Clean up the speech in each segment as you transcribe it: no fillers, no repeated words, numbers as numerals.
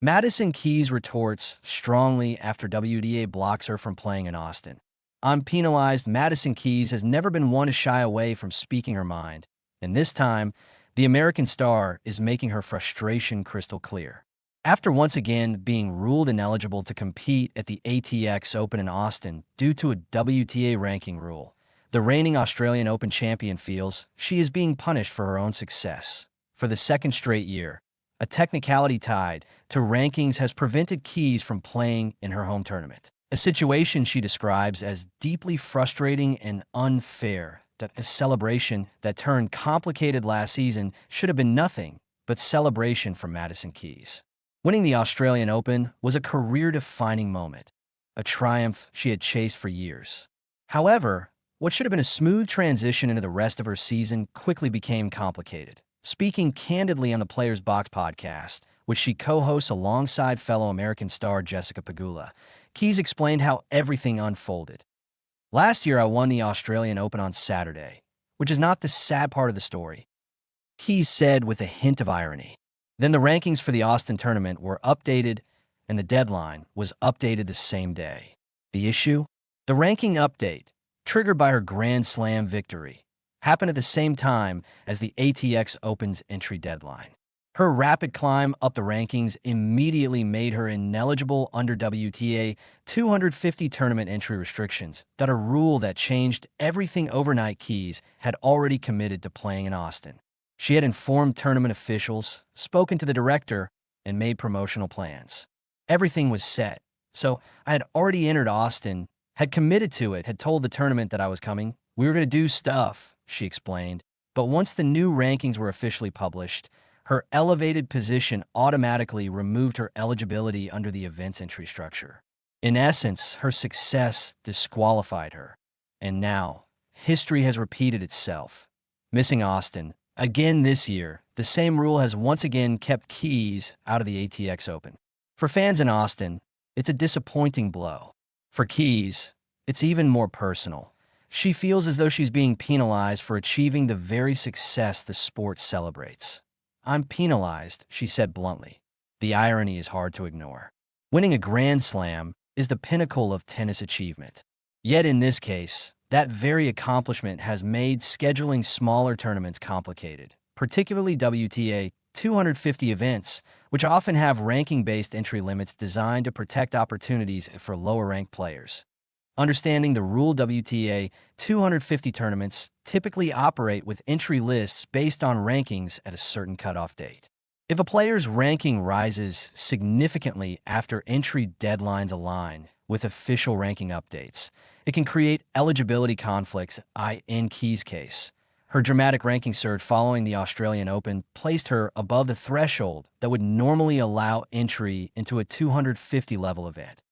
Madison Keys retorts strongly after WTA blocks her from playing in Austin. "I'm penalized." Madison Keys has never been one to shy away from speaking her mind, and this time, the American star is making her frustration crystal clear. After once again being ruled ineligible to compete at the ATX Open in Austin due to a WTA ranking rule, the reigning Australian Open champion feels she is being punished for her own success. For the second straight year, a technicality tied to rankings has prevented Keys from playing in her home tournament, a situation she describes as deeply frustrating and unfair. That a celebration that turned complicated last season should have been nothing but celebration for Madison Keys. Winning the Australian Open was a career-defining moment, a triumph she had chased for years. However, what should have been a smooth transition into the rest of her season quickly became complicated. Speaking candidly on the Players Box podcast, which she co-hosts alongside fellow American star Jessica Pegula, Keys explained how everything unfolded. "Last year, I won the Australian Open on Saturday, which is not the sad part of the story," Keys said with a hint of irony. Then the rankings for the Austin tournament were updated, and the deadline was updated the same day. The issue? The ranking update, triggered by her Grand Slam victory, happened at the same time as the ATX Open's entry deadline. Her rapid climb up the rankings immediately made her ineligible under WTA 250 tournament entry restrictions, that a rule that changed everything overnight. Keys had already committed to playing in Austin. She had informed tournament officials, spoken to the director, and made promotional plans. Everything was set, so I had already entered Austin, had committed to it, had told the tournament that I was coming. "We were going to do stuff," she explained. But once the new rankings were officially published, her elevated position automatically removed her eligibility under the event's entry structure. In essence, her success disqualified her. And now, history has repeated itself. Missing Austin again this year, the same rule has once again kept Keys out of the ATX Open. For fans in Austin, it's a disappointing blow. For Keys, it's even more personal. She feels as though she's being penalized for achieving the very success the sport celebrates. "I'm penalized," she said bluntly. The irony is hard to ignore. Winning a Grand Slam is the pinnacle of tennis achievement. Yet in this case, that very accomplishment has made scheduling smaller tournaments complicated, particularly WTA 250 events, which often have ranking-based entry limits designed to protect opportunities for lower-ranked players. Understanding the rule, WTA 250 tournaments typically operate with entry lists based on rankings at a certain cutoff date. If a player's ranking rises significantly after entry deadlines align with official ranking updates, it can create eligibility conflicts. In Keys' case, her dramatic ranking surge following the Australian Open placed her above the threshold that would normally allow entry into a 250-level event.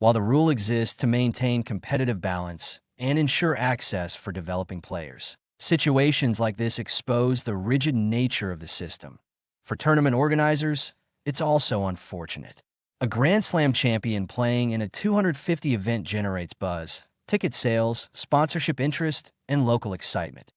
While the rule exists to maintain competitive balance and ensure access for developing players, situations like this expose the rigid nature of the system. For tournament organizers, it's also unfortunate. A Grand Slam champion playing in a 250 event generates buzz, ticket sales, sponsorship interest, and local excitement.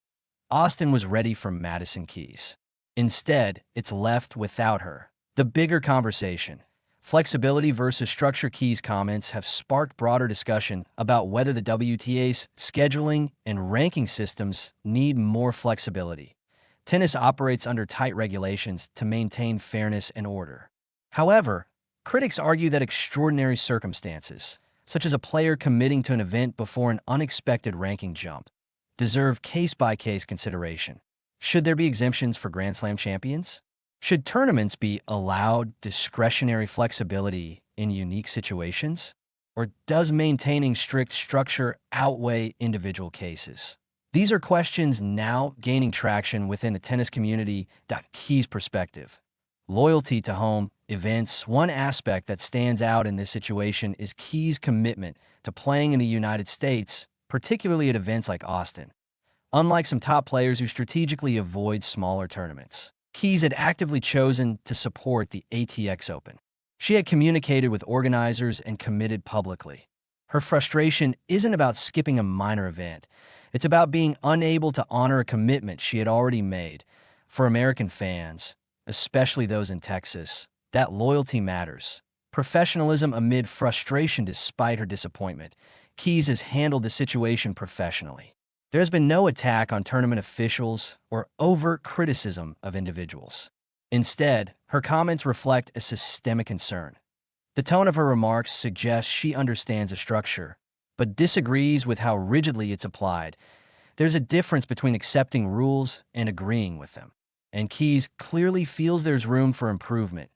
Austin was ready for Madison Keys. Instead, it's left without her. The bigger conversation, flexibility versus structure. Keys' comments have sparked broader discussion about whether the WTA's scheduling and ranking systems need more flexibility. Tennis operates under tight regulations to maintain fairness and order. However, critics argue that extraordinary circumstances, such as a player committing to an event before an unexpected ranking jump, deserve case-by-case consideration. Should there be exemptions for Grand Slam champions? Should tournaments be allowed discretionary flexibility in unique situations? Or does maintaining strict structure outweigh individual cases? These are questions now gaining traction within the tennis community. Keys' perspective. Loyalty to home events. One aspect that stands out in this situation is Keys' commitment to playing in the United States, particularly at events like Austin. Unlike some top players who strategically avoid smaller tournaments, Keys had actively chosen to support the ATX Open. She had communicated with organizers and committed publicly. Her frustration isn't about skipping a minor event. It's about being unable to honor a commitment she had already made. For American fans, especially those in Texas, that loyalty matters. Professionalism amid frustration despite her disappointment. Keys has handled the situation professionally. There's been no attack on tournament officials or overt criticism of individuals. Instead, her comments reflect a systemic concern. The tone of her remarks suggests she understands the structure, but disagrees with how rigidly it's applied. There's a difference between accepting rules and agreeing with them. And Keys clearly feels there's room for improvement.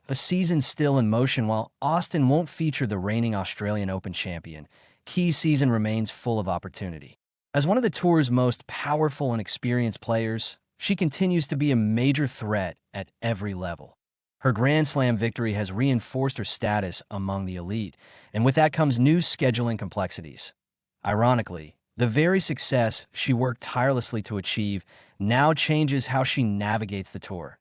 A season still in motion. While Austin won't feature the reigning Australian Open champion, Keys' season remains full of opportunity. As one of the tour's most powerful and experienced players, she continues to be a major threat at every level. Her Grand Slam victory has reinforced her status among the elite, and with that comes new scheduling complexities. Ironically, the very success she worked tirelessly to achieve now changes how she navigates the tour.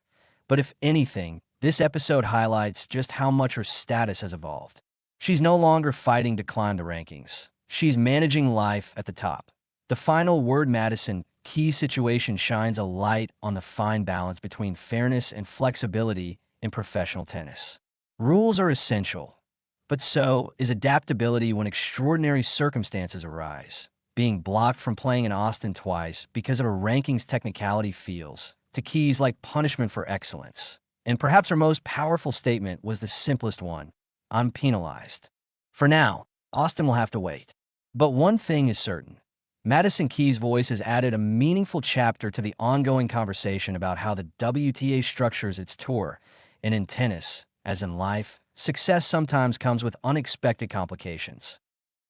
But if anything, this episode highlights just how much her status has evolved. She's no longer fighting to climb the rankings. She's managing life at the top. The final word, Madison Keys' situation shines a light on the fine balance between fairness and flexibility in professional tennis. Rules are essential, but so is adaptability when extraordinary circumstances arise. Being blocked from playing in Austin twice because of a rankings technicality feels to Keys like punishment for excellence. And perhaps her most powerful statement was the simplest one: I'm penalized. For now, Austin will have to wait. But one thing is certain: Madison Keys' voice has added a meaningful chapter to the ongoing conversation about how the WTA structures its tour. And in tennis, as in life, success sometimes comes with unexpected complications.